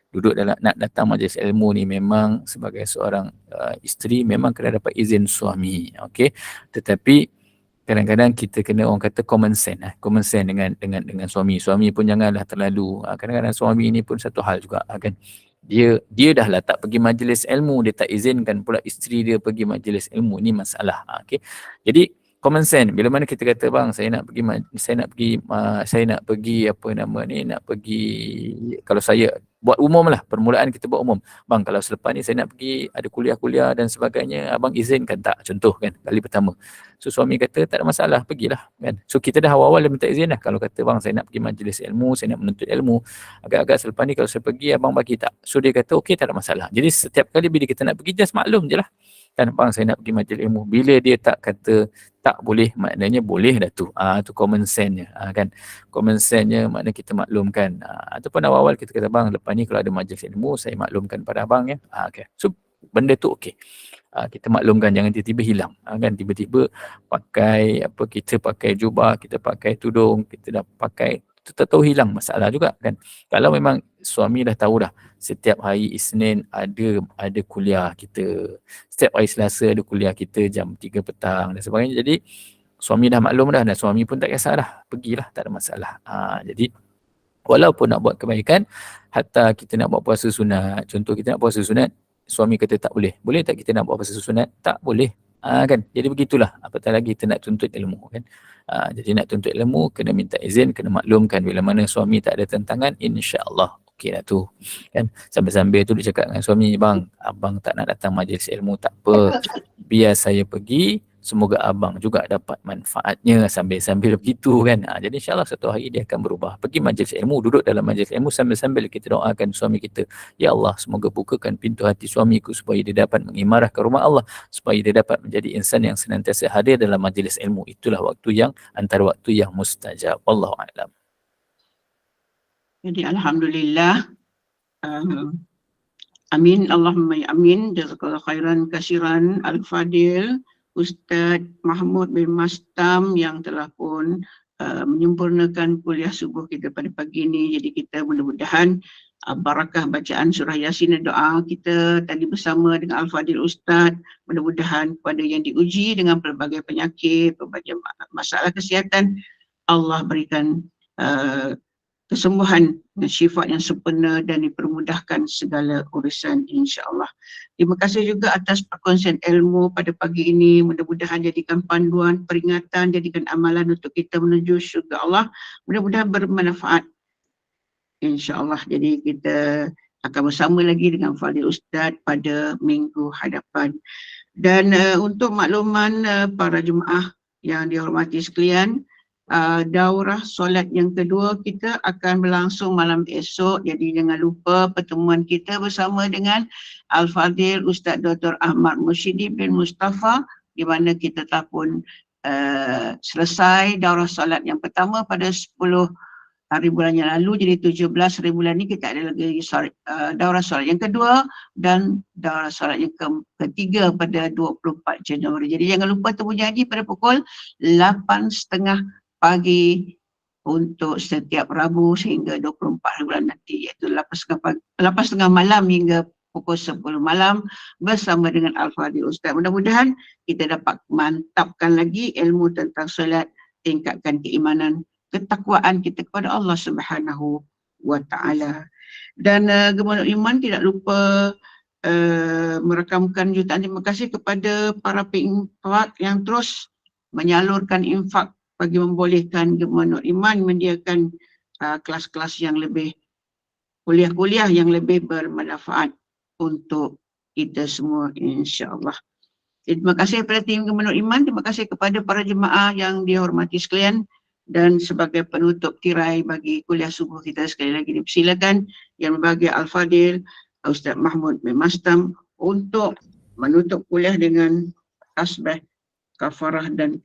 Duduk dalam nak datang majlis ilmu ni memang sebagai seorang isteri memang kena dapat izin suami. Okey. Tetapi kadang-kadang kita kena orang kata common sense dengan suami. Suami pun janganlah terlalu kadang-kadang suami ni pun satu hal juga kan. Dia dah lah tak pergi majlis ilmu, dia tak izinkan pula isteri dia pergi majlis ilmu, ni masalah. Okey. Jadi common sense, bila mana kita kata bang saya nak pergi apa nama ni, nak pergi, kalau saya buat umum lah, permulaan kita buat umum, bang kalau selepas ni saya nak pergi ada kuliah-kuliah dan sebagainya, abang izinkan tak, contoh kan, kali pertama. So suami kata tak ada masalah, pergilah kan. So kita dah awal-awal dia minta izin dah. Kalau kata bang saya nak pergi majlis ilmu, saya nak menuntut ilmu, agak-agak selepas ni kalau saya pergi abang bagi tak. So dia kata okey tak ada masalah. Jadi setiap kali bila kita nak pergi just maklum je lah kan, bang saya nak pergi majlis ilmu. Bila dia tak kata tak boleh, maknanya boleh dah tu. Tu common sense-nya kan. Common sense-nya maknanya kita maklumkan. Ataupun awal-awal kita kata bang lepas ni kalau ada majlis ilmu saya maklumkan pada abang ya. Okay. So benda tu okey. Kita maklumkan, jangan tiba-tiba hilang kan, tiba-tiba pakai kita pakai jubah, kita pakai tudung, kita dah pakai, tak tahu hilang, masalah juga kan. Kalau memang suami dah tahu dah setiap hari Isnin ada kuliah kita, setiap hari Selasa ada kuliah kita jam 3 petang dan sebagainya, jadi suami dah maklum dah dan suami pun tak kisah dah, pergilah, tak ada masalah. Jadi walaupun nak buat kebaikan, hatta kita nak buat puasa sunat, contoh kita nak puasa sunat, suami kata tak boleh. Boleh tak kita nak buat puasa sunat? Tak boleh. Kan? Jadi begitulah. Apatah lagi kita nak tuntut ilmu kan. Jadi nak tuntut ilmu kena minta izin, kena maklumkan. Bila mana suami tak ada tentangan, insya-Allah okey dah tu. Kan? Sambil-sambil tu dia cakap dengan suami, bang, abang tak nak datang majlis ilmu, tak apa. Biar saya pergi, semoga abang juga dapat manfaatnya sambil-sambil begitu kan. Jadi insyaAllah satu hari dia akan berubah. Pergi majlis ilmu, duduk dalam majlis ilmu sambil-sambil kita doakan suami kita. Ya Allah, semoga bukakan pintu hati suamiku supaya dia dapat mengimarahkan rumah Allah, supaya dia dapat menjadi insan yang senantiasa hadir dalam majlis ilmu. Itulah waktu yang, antara waktu yang mustajab. Wallahu a'lam. Jadi alhamdulillah. Amin, Allahumma ya amin. Jazakallahu khairan kasiran Al-Fadil Ustaz Mahmud bin Mastam yang telah pun menyempurnakan kuliah subuh kita pada pagi ini. Jadi kita mudah-mudahan barakah bacaan surah Yasin dan doa kita tadi bersama dengan Al-Fadil Ustaz, mudah-mudahan kepada yang diuji dengan pelbagai penyakit, pelbagai masalah kesihatan, Allah berikan kesembuhan dan syifa yang sempurna dan dipermudahkan segala urusan insya-Allah. Terima kasih juga atas perkongsian ilmu pada pagi ini. Mudah-mudahan jadikan panduan, peringatan, jadikan amalan untuk kita menuju syurga Allah. Mudah-mudahan bermanfaat insya-Allah. Jadi kita akan bersama lagi dengan Fadil Ustaz pada minggu hadapan. Dan untuk makluman para jemaah yang dihormati sekalian, daurah solat yang kedua kita akan berlangsung malam esok. Jadi jangan lupa pertemuan kita bersama dengan Al-Fadil Ustaz Dr. Ahmad Musyidi bin Mustafa, di mana kita telah pun selesai daurah solat yang pertama pada 10 hari bulan yang lalu jadi 17, hari bulan ni kita ada lagi daurah solat yang kedua dan daurah solat yang ketiga pada 24 Januari. Jadi jangan lupa temu janji pada pukul 8.30 pagi untuk setiap Rabu sehingga 24 hari bulan nanti, iaitu 8.30 malam hingga pukul 10 malam bersama dengan Al-Fadhil Ustaz. Mudah-mudahan kita dapat mantapkan lagi ilmu tentang solat, tingkatkan keimanan, ketakwaan kita kepada Allah Subhanahu wa Ta'ala. Dan Gembanur Iman tidak lupa merakamkan jutaan terima kasih kepada para peinfak yang terus menyalurkan infak bagi membolehkan Gembanur Iman menyediakan kelas-kelas yang lebih, kuliah-kuliah yang lebih bermanfaat untuk kita semua, insya-Allah. Terima kasih kepada tim Gembanur Iman, terima kasih kepada para jemaah yang dihormati sekalian. Dan sebagai penutup tirai bagi kuliah subuh kita sekali lagi dipersilakan Yang Berbahagia Al-Fadhil Ustaz Mahmud bin Mastam untuk menutup kuliah dengan tasbih, kafarah dan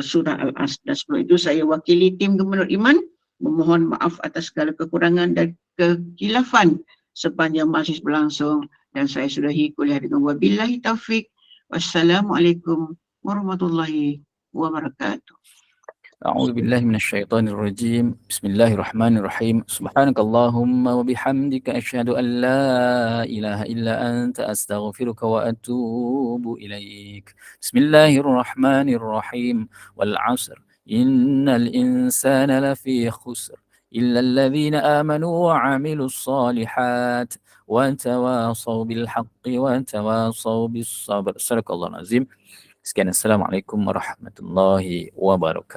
surah Al-As. Dan sebelum itu saya wakili tim Gembanur Iman memohon maaf atas segala kekurangan dan kekhilafan sepanjang majlis berlangsung, dan saya sudahi kuliah dengan wabillahi taufik. Wassalamualaikum warahmatullahi wabarakatuh. أعوذ بالله من الشيطان الرجيم بسم الله الرحمن الرحيم سبحانك اللهم وبحمدك أشهد أن لا إله إلا أنت أستغفرك وأتوب إليك بسم الله الرحمن الرحيم والعصر إن الإنسان لفي خسر إلا الذين آمنوا وعملوا الصالحات وتواصوا بالحق وتواصوا بالصبر. صدق الله العظيم. Sekian, Assalamualaikum warahmatullahi wabarakatuh.